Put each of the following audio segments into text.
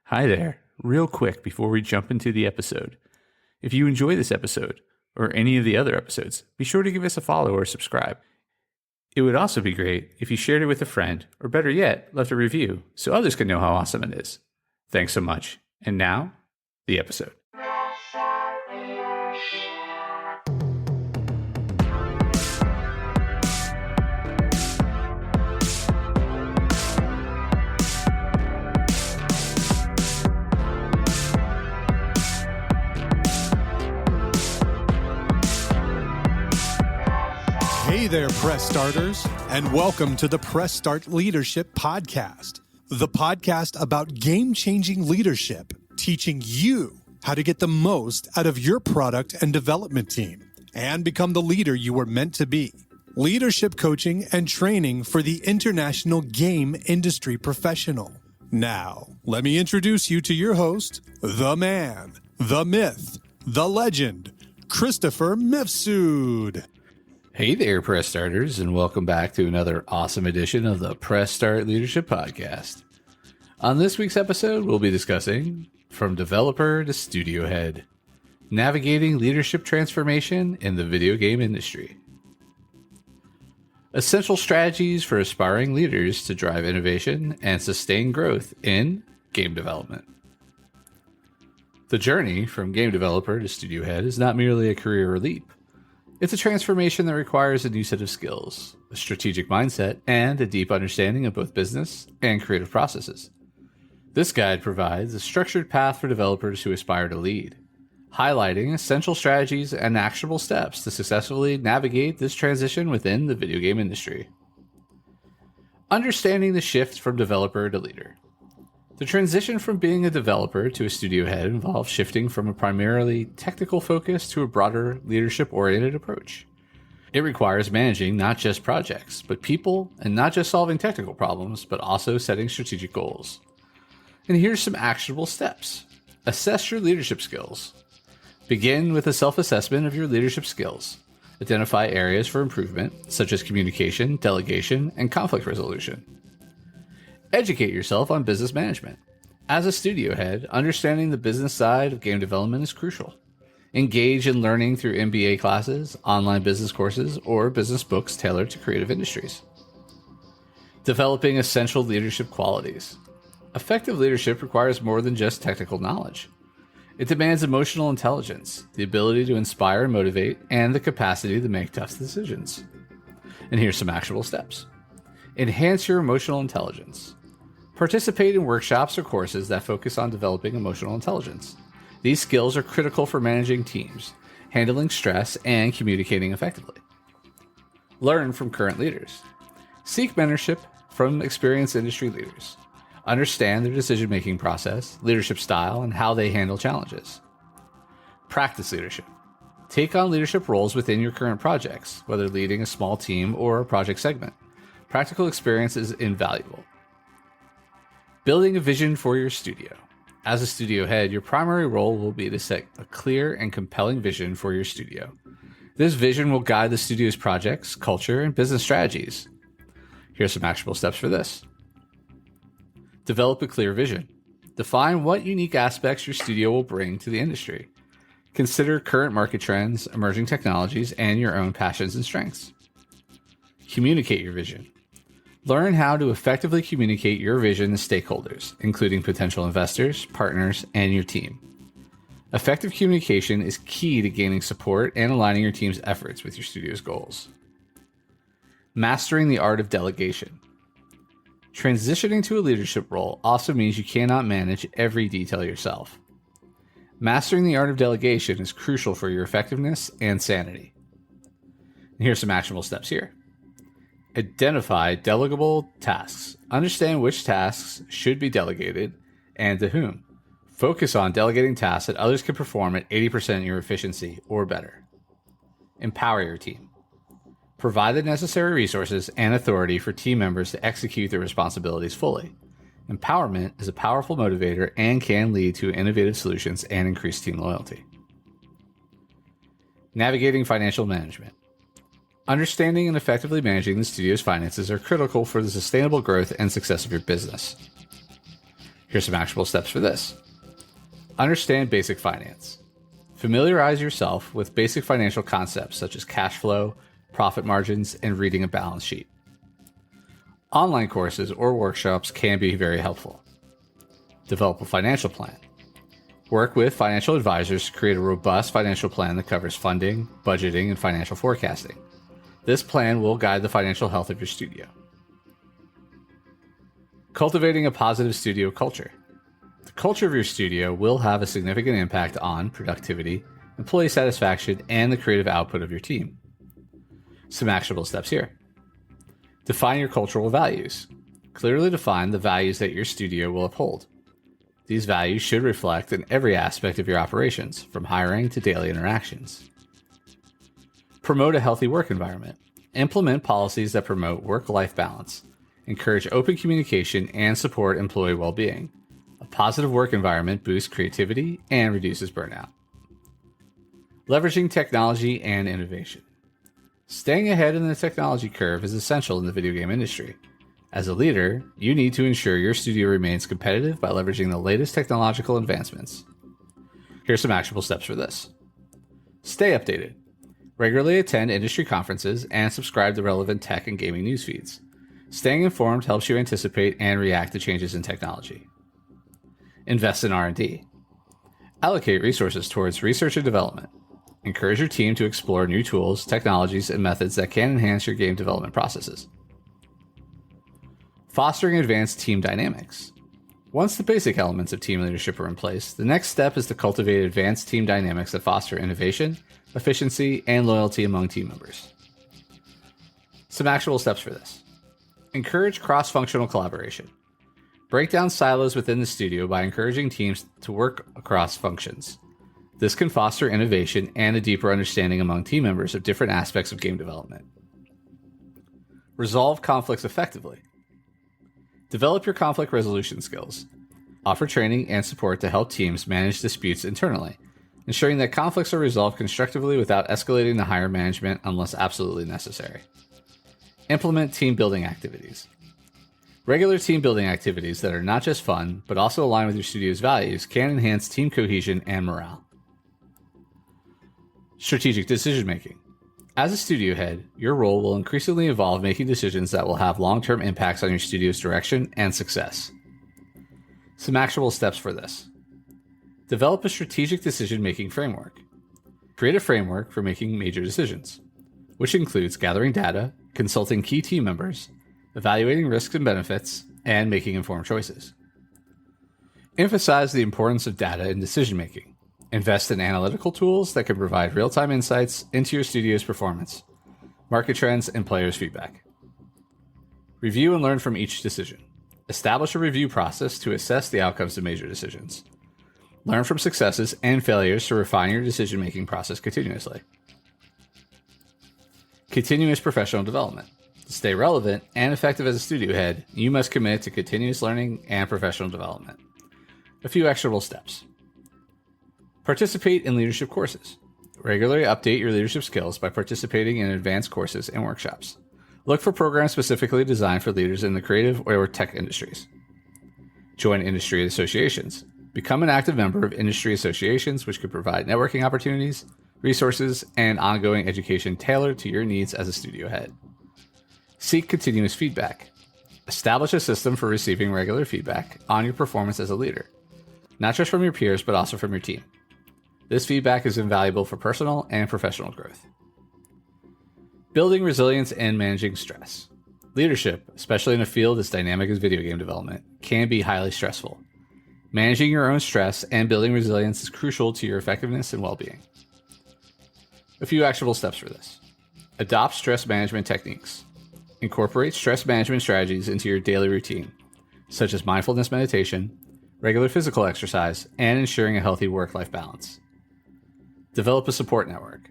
Hi there. Real quick before we jump into the episode. If you enjoy this episode, or any of the other episodes, be sure to give us a follow or subscribe. It would also be great if you shared it with a friend, or better yet, left a review so others can know how awesome it is. Thanks so much. And now, the episode. Hey there, Press Starters, and welcome to the Press Start Leadership Podcast, the podcast about game-changing leadership, teaching you how to get the most out of your product and development team and become the leader you were meant to be. Leadership coaching and training for the international game industry professional. Now, let me introduce you to your host, the man, the myth, the legend, Christopher Mifsud. Hey there, Press Starters, and welcome back to another awesome edition of the Press Start Leadership Podcast. On this week's episode, we'll be discussing From Developer to Studio Head, Navigating Leadership Transformation in the Video Game Industry. Essential strategies for aspiring leaders to drive innovation and sustain growth in game development. The journey from game developer to studio head is not merely a career leap. It's a transformation that requires a new set of skills, a strategic mindset, and a deep understanding of both business and creative processes. This guide provides a structured path for developers who aspire to lead, highlighting essential strategies and actionable steps to successfully navigate this transition within the video game industry. Understanding the shift from developer to leader. The transition from being a developer to a studio head involves shifting from a primarily technical focus to a broader leadership-oriented approach. It requires managing not just projects, but people, and not just solving technical problems, but also setting strategic goals. And here's some actionable steps. Assess your leadership skills. Begin with a self-assessment of your leadership skills. Identify areas for improvement, such as communication, delegation, and conflict resolution. Educate yourself on business management. As a studio head, understanding the business side of game development is crucial. Engage in learning through MBA classes, online business courses, or business books tailored to creative industries. Developing essential leadership qualities. Effective leadership requires more than just technical knowledge. It demands emotional intelligence, the ability to inspire and motivate, and the capacity to make tough decisions. And here's some actionable steps. Enhance your emotional intelligence. Participate in workshops or courses that focus on developing emotional intelligence. These skills are critical for managing teams, handling stress, and communicating effectively. Learn from current leaders. Seek mentorship from experienced industry leaders. Understand their decision-making process, leadership style, and how they handle challenges. Practice leadership. Take on leadership roles within your current projects, whether leading a small team or a project segment. Practical experience is invaluable. Building a vision for your studio. As a studio head, your primary role will be to set a clear and compelling vision for your studio. This vision will guide the studio's projects, culture, and business strategies. Here are some actionable steps for this. Develop a clear vision. Define what unique aspects your studio will bring to the industry. Consider current market trends, emerging technologies, and your own passions and strengths. Communicate your vision. Learn how to effectively communicate your vision to stakeholders, including potential investors, partners, and your team. Effective communication is key to gaining support and aligning your team's efforts with your studio's goals. Mastering the art of delegation. Transitioning to a leadership role also means you cannot manage every detail yourself. Mastering the art of delegation is crucial for your effectiveness and sanity. And here's some actionable steps here. Identify delegable tasks. Understand which tasks should be delegated and to whom. Focus on delegating tasks that others can perform at 80% of your efficiency or better. Empower your team. Provide the necessary resources and authority for team members to execute their responsibilities fully. Empowerment is a powerful motivator and can lead to innovative solutions and increased team loyalty. Navigating financial management. Understanding and effectively managing the studio's finances are critical for the sustainable growth and success of your business. Here's some actionable steps for this. Understand basic finance. Familiarize yourself with basic financial concepts such as cash flow, profit margins, and reading a balance sheet. Online courses or workshops can be very helpful. Develop a financial plan. Work with financial advisors to create a robust financial plan that covers funding, budgeting, and financial forecasting. This plan will guide the financial health of your studio. Cultivating a positive studio culture. The culture of your studio will have a significant impact on productivity, employee satisfaction, and the creative output of your team. Some actionable steps here. Define your cultural values. Clearly define the values that your studio will uphold. These values should reflect in every aspect of your operations, from hiring to daily interactions. Promote a healthy work environment. Implement policies that promote work-life balance, encourage open communication, and support employee well-being. A positive work environment boosts creativity and reduces burnout. Leveraging technology and innovation. Staying ahead in the technology curve is essential in the video game industry. As a leader, you need to ensure your studio remains competitive by leveraging the latest technological advancements. Here's some actionable steps for this. Stay updated. Regularly attend industry conferences and subscribe to relevant tech and gaming news feeds. Staying informed helps you anticipate and react to changes in technology. Invest in R&D. Allocate resources towards research and development. Encourage your team to explore new tools, technologies, and methods that can enhance your game development processes. Fostering advanced team dynamics. Once the basic elements of team leadership are in place, the next step is to cultivate advanced team dynamics that foster innovation, efficiency, and loyalty among team members. Some actionable steps for this. Encourage cross-functional collaboration. Break down silos within the studio by encouraging teams to work across functions. This can foster innovation and a deeper understanding among team members of different aspects of game development. Resolve conflicts effectively. Develop your conflict resolution skills. Offer training and support to help teams manage disputes internally, ensuring that conflicts are resolved constructively without escalating to higher management unless absolutely necessary. Implement team building activities. Regular team building activities that are not just fun, but also align with your studio's values can enhance team cohesion and morale. Strategic decision making. As a studio head, your role will increasingly involve making decisions that will have long-term impacts on your studio's direction and success. Some actionable steps for this. Develop a strategic decision-making framework. Create a framework for making major decisions, which includes gathering data, consulting key team members, evaluating risks and benefits, and making informed choices. Emphasize the importance of data in decision-making. Invest in analytical tools that can provide real-time insights into your studio's performance, market trends, and players' feedback. Review and learn from each decision. Establish a review process to assess the outcomes of major decisions. Learn from successes and failures to refine your decision-making process continuously. Continuous professional development. To stay relevant and effective as a studio head, you must commit to continuous learning and professional development. A few actionable steps. Participate in leadership courses. Regularly update your leadership skills by participating in advanced courses and workshops. Look for programs specifically designed for leaders in the creative or tech industries. Join industry associations. Become an active member of industry associations, which could provide networking opportunities, resources, and ongoing education tailored to your needs as a studio head. Seek continuous feedback. Establish a system for receiving regular feedback on your performance as a leader, not just from your peers, but also from your team. This feedback is invaluable for personal and professional growth. Building resilience and managing stress. Leadership, especially in a field as dynamic as video game development, can be highly stressful. Managing your own stress and building resilience is crucial to your effectiveness and well-being. A few actionable steps for this. Adopt stress management techniques. Incorporate stress management strategies into your daily routine, such as mindfulness meditation, regular physical exercise, and ensuring a healthy work-life balance. Develop a support network.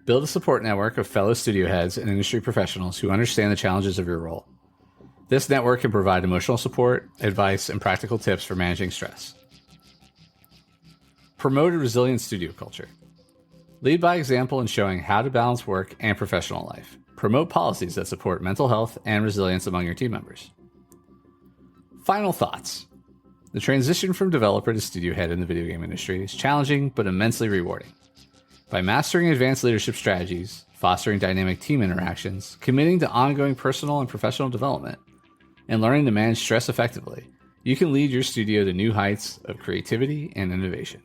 Build a support network of fellow studio heads and industry professionals who understand the challenges of your role. This network can provide emotional support, advice, and practical tips for managing stress. Promote a resilient studio culture. Lead by example in showing how to balance work and professional life. Promote policies that support mental health and resilience among your team members. Final thoughts. The transition from developer to studio head in the video game industry is challenging but immensely rewarding. By mastering advanced leadership strategies, fostering dynamic team interactions, committing to ongoing personal and professional development, and learning to manage stress effectively, you can lead your studio to new heights of creativity and innovation.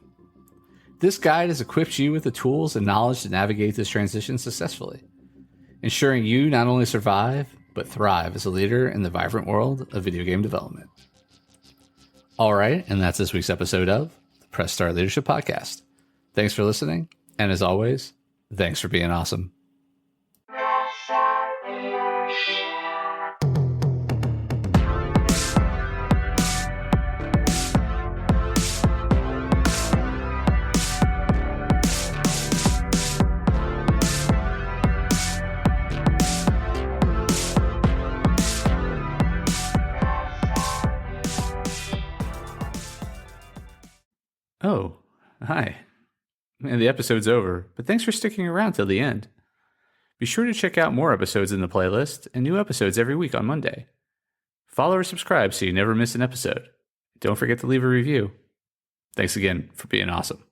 This guide has equipped you with the tools and knowledge to navigate this transition successfully, ensuring you not only survive, but thrive as a leader in the vibrant world of video game development. All right, and that's this week's episode of the Press Start Leadership Podcast. Thanks for listening, and as always, thanks for being awesome. Oh, hi. Man, the episode's over, but thanks for sticking around till the end. Be sure to check out more episodes in the playlist and new episodes every week on Monday. Follow or subscribe so you never miss an episode. Don't forget to leave a review. Thanks again for being awesome.